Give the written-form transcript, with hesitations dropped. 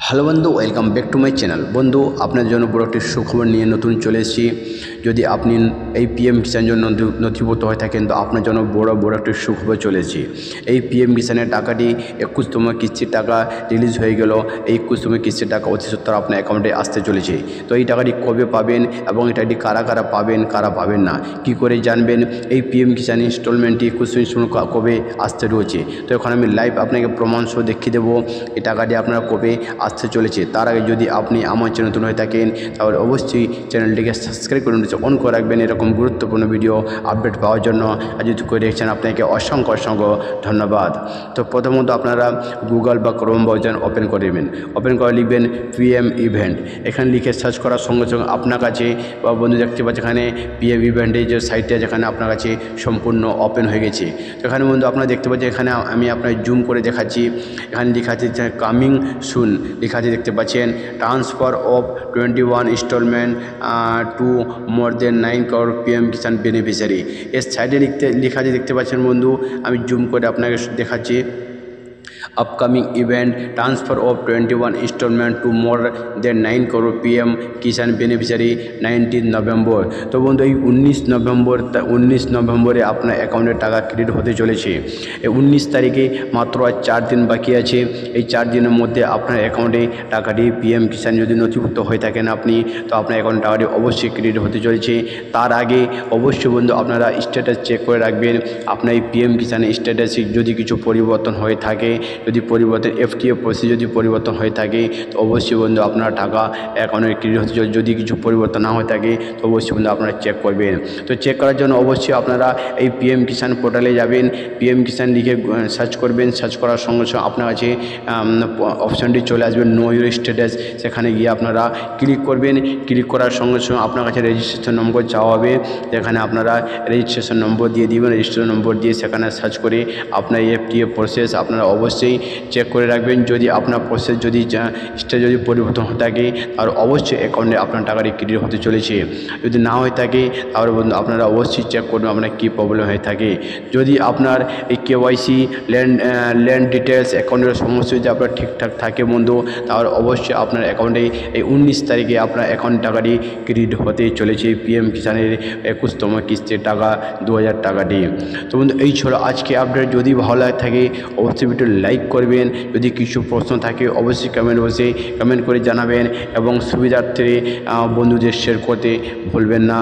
Hello বন্ধু, welcome back to my channel. বন্ধু, আপনার জন্য বড় একটি সুখবর নিয়ে নতুন চলে এসেছি। যদি আপনি এই পিএম কিষাণ জন্য নথিভুক্ত হয়ে থাকেন, তো আপনার জন্য বড় একটি সুখবর চলে এসেছি। এই পিএম কিষাণের টাকাটি 21তম কিস্তির টাকা রিলিজ হয়ে গেল। এই 21তম কিস্তির টাকা অতি সত্বর আপনার অ্যাকাউন্টে আসতে চলেছে। তো এই টাকাটি কবে পাবেন এবং এই টাকাটি কারা কারা পাবেন, কারা পাবেন না, কি করে জানবেন? এই পিএম কিষাণ ইনস্টলমেন্টটি 21 ইনস্টলমেন্ট কবে আসতে রয়েছে, তো এখন আমি লাইভ আপনাকে প্রমাণ সহ দেখিয়ে দেবো এই টাকাটি আপনারা কবে আসতে চলেছে। তার আগে যদি আপনি আমার চ্যানেল নতুন হয়ে থাকেন, তাহলে অবশ্যই চ্যানেলটিকে সাবস্ক্রাইব করে অন করে রাখবেন এরকম গুরুত্বপূর্ণ ভিডিও আপডেট পাওয়ার জন্য। আর যদি করে রেখেছেন, আপনাকে অসংখ্য ধন্যবাদ। তো প্রথমত আপনারা গুগল বা ক্রোম ব্রাউজার ওপেন করে নেবেন। ওপেন করে লিখবেন পিএম ইভেন্ট। এখানে লিখে সার্চ করার সঙ্গে সঙ্গে আপনার কাছে বা বন্ধু দেখতে পাচ্ছে এখানে পিএম ইভেন্টের যে সাইটটা, যেখানে আপনার কাছে সম্পূর্ণ ওপেন হয়ে গেছে। তো এখানে বন্ধু আপনারা দেখতে পাচ্ছেন, এখানে আমি আপনার জুম করে দেখাচ্ছি। এখানে লেখা আছে কামিং সুন, লেখা আছে দেখতে পাচ্ছেন। Transfer of 21 instalment to more than 9 crore PM Kisan beneficiary. এর সাইডে লেখা আছে দেখতে পাচ্ছেন বন্ধু, আমি জুম করে আপনাকে দেখাচ্ছি। Upcoming event transfer of 21 instalment to more than 9 crore PM Kisan beneficiary 19 November. তো বন্ধু, এই 19 নভেম্বরে আপনার অ্যাকাউন্টে টাকা ক্রেডিট হতে চলেছে। এই 19 তারিখে মাত্র আর 4 দিন বাকি আছে। এই 4 দিনের মধ্যে আপনার অ্যাকাউন্টে টাকাটি পিএম কিষাণ যদি নথিভুক্ত হয়ে থাকেন আপনি, তো আপনার অ্যাকাউন্টে টাকাটি অবশ্যই ক্রেডিট হতে চলেছে। তার আগে অবশ্যই বন্ধু আপনারা স্ট্যাটাস চেক করে রাখবেন। আপনার এই পিএম কিষাণের স্ট্যাটাসে যদি কিছু পরিবর্তন হয়ে থাকে, যদি পরিবর্তন এফটিএফ প্রসেস যদি পরিবর্তন হয়ে থাকে, তো অবশ্যই বন্ধু আপনার টাকা অ্যাকাউন্টে ক্রেডিট হতে চলে। যদি কিছু পরিবর্তন না হয়ে থাকে, তো অবশ্যই বন্ধু আপনারা চেক করবেন। তো চেক করার জন্য অবশ্যই আপনারা এই পিএম কিষাণ পোর্টালে যাবেন। পিএম কিষাণ লিখে সার্চ করবেন। সার্চ করার সঙ্গে সঙ্গে আপনার কাছে অপশানটি চলে আসবে নো ইউর স্ট্যাটাস। সেখানে গিয়ে আপনারা ক্লিক করবেন। ক্লিক করার সঙ্গে সঙ্গে আপনার কাছে রেজিস্ট্রেশন নম্বর চাওয়া হবে। যেখানে আপনারা রেজিস্ট্রেশন নম্বর দিয়ে দিবেন। রেজিস্ট্রেশন নম্বর দিয়ে সেখানে সার্চ করে আপনার এফটিএফ প্রসেস আপনারা অবশ্যই চেক করে রাখবেন। যদি আপনার প্রসেস যদি পরিবর্তন হয়ে থাকে, তাহলে অবশ্যই অ্যাকাউন্টে আপনার টাকাটি ক্রেডিট হতে চলেছে। যদি না হয়ে থাকে, তাহলে বন্ধু আপনারা অবশ্যই চেক করবেন আপনার কী প্রবলেম হয়ে থাকে। যদি আপনার এই কেওয়াইসি ল্যান্ড ডিটেলস অ্যাকাউন্টের সমস্ত যদি আপনার ঠিকঠাক থাকে বন্ধু, তাহলে অবশ্যই আপনার অ্যাকাউন্টে এই 19 তারিখে আপনার অ্যাকাউন্ট টাকাটি ক্রেডিট হতে চলেছে। পিএম কিষাণের 21তম কিস্তির টাকা 2000 টাকাটি। তো বন্ধু, এই ছিল আজকে আপডেট। যদি ভালো লাগে থাকে অবশ্যই ভিডিও লাইক করবেন। যদি কিছু প্রশ্ন থাকে অবশ্যই কমেন্ট করে জানাবেন এবং সুবিধার্থে বন্ধুদের শেয়ার করতে ভুলবেন না।